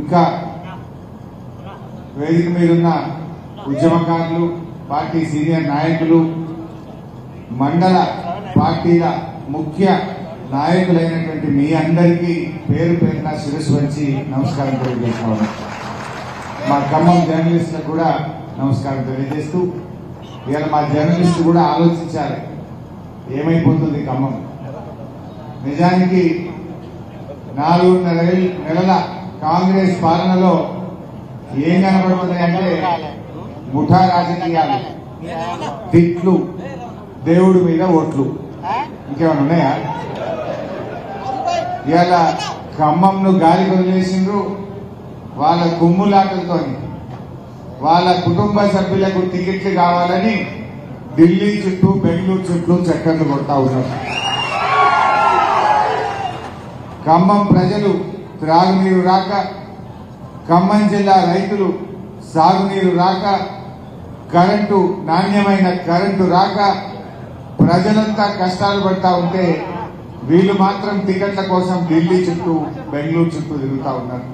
ఇంకా వేదిక మీదున్న ఉద్యమకారులు, పార్టీ సీనియర్ నాయకులు, మండల పార్టీల ముఖ్య నాయకులైనటువంటి మీ అందరికీ పేరు పేరున శిరస్సు వంచి నమస్కారం తెలియజేసుకోవాలి. మా ఖమ్మం జర్నలిస్టులకు కూడా నమస్కారం తెలియజేస్తూ, ఇవాళ మా జర్నలిస్టు కూడా ఆలోచించాలి ఏమైపోతుంది ఖమ్మం. నిజానికి 4.5 నెలల కాంగ్రెస్ పాలనలో ఏం కనబడుతున్నాయంటే ముఠా రాజకీయాలు, తిట్లు, దేవుడి మీద ఓట్లు, ఇంకేమైనా ఉన్నాయా? ఇవాళ ఖమ్మంను గాలి వదిలేసిండ్రు. వాళ్ళ కుమ్ములాటలతో వాళ్ళ కుటుంబ సభ్యులకు టికెట్లు కావాలని ఢిల్లీ చుట్టూ, బెంగళూరు చుట్టూ చక్కర్లు కొడతా ఉన్నారు. ఖమ్మం ప్రజలు త్రాగునీరు రాక, ఖమ్మం జిల్లా రైతులు సాగునీరు రాక, కరెంటు నాణ్యమైన కరెంటు రాక ప్రజలంతా కష్టాలు పడతా ఉంటే వీళ్ళు మాత్రం టికెట్ల కోసం ఢిల్లీ చుట్టూ, బెంగళూరు చుట్టూ తిరుగుతా ఉన్నారు.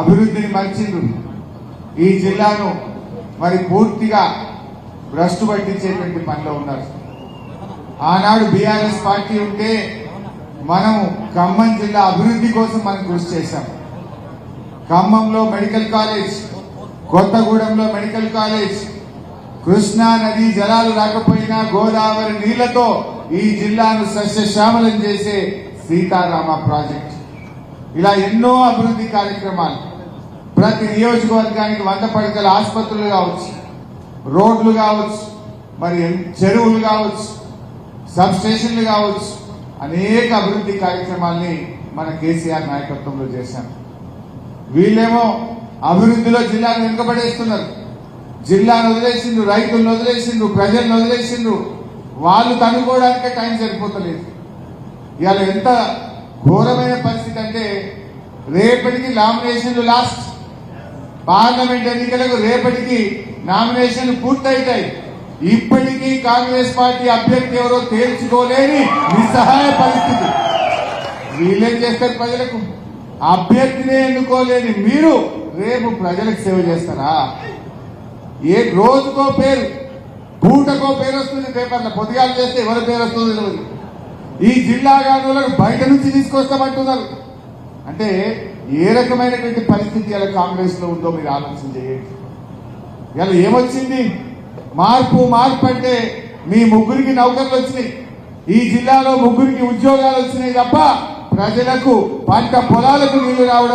అభివృద్ధిని మర్చిండ్రు. ఈ జిల్లాను మరి పూర్తిగా భ్రష్టు పట్టించేటువంటి పనిలో ఉన్నారు. ఆనాడు బీఆర్ఎస్ పార్టీ ఉంటే మనము ఖమ్మం జిల్లా అభివృద్ధి కోసం మనం కృషి చేశాం. ఖమ్మంలో మెడికల్ కాలేజ్, కొత్తగూడెంలో మెడికల్ కాలేజ్, కృష్ణా నది జలాలు రాకపోయినా గోదావరి నీళ్లతో ఈ జిల్లాను సస్యశ్యామలం చేసే సీతారామ ప్రాజెక్ట్, ఇలా ఎన్నో అభివృద్ధి కార్యక్రమాలు. ప్రతి నియోజకవర్గానికి 100 పడకల ఆసుపత్రులు కావచ్చు, రోడ్లు కావచ్చు, మరి చెరువులు కావచ్చు, సబ్ స్టేషన్లు కావచ్చు, అనేక అభివృద్ధి కార్యక్రమాల్ని మన కేసీఆర్ నాయకత్వంలో చేశాం. వీళ్ళేమో అభివృద్ధిలో జిల్లాను వెనుకబడేస్తున్నారు. జిల్లాను వదిలేసిండ్రు, రైతులను వదిలేసిండ్రు, ప్రజలను వదిలేసిండ్రు. వాళ్ళు తనుకోవడానికే టైం సరిపోతలేదు. ఇవాళ ఎంత ఘోరమైన పరిస్థితి అంటే రేపటికి నామినేషన్లు లాస్ట్. పార్లమెంట్ ఎన్నికలకు రేపటికి నామినేషన్లు పూర్తయితాయి. ఇప్పటికీ కాంగ్రెస్ పార్టీ అభ్యర్థి ఎవరో తేల్చుకోలేని నిస్సహాయ పరిస్థితి. వీళ్ళేం చేస్తారు? ప్రజలకు అభ్యర్థినే ఎన్నుకోలేని మీరు రేపు ప్రజలకు సేవ చేస్తారా? ఏ రోజుకో పేరు, పూటకో పేరు వస్తుంది పేపర్లో. పొద్దుగాలు చేస్తే ఎవరి పేరు వస్తుందో తెలియదు. ఈ జిల్లా గానులకు బయట నుంచి తీసుకొస్తామంటున్నారు. అంటే ఏ రకమైనటువంటి పరిస్థితి ఇలా కాంగ్రెస్ లో ఉందో మీరు ఆలోచన చేయండి. ఇలా ఏమొచ్చింది? మార్పు అంటే మీ ముగ్గురికి నౌకర్లు వచ్చినాయి, ఈ జిల్లాలో ముగ్గురికి ఉద్యోగాలు వచ్చినాయి తప్ప ప్రజలకు పంట పొలాలకు నీళ్లు రావడం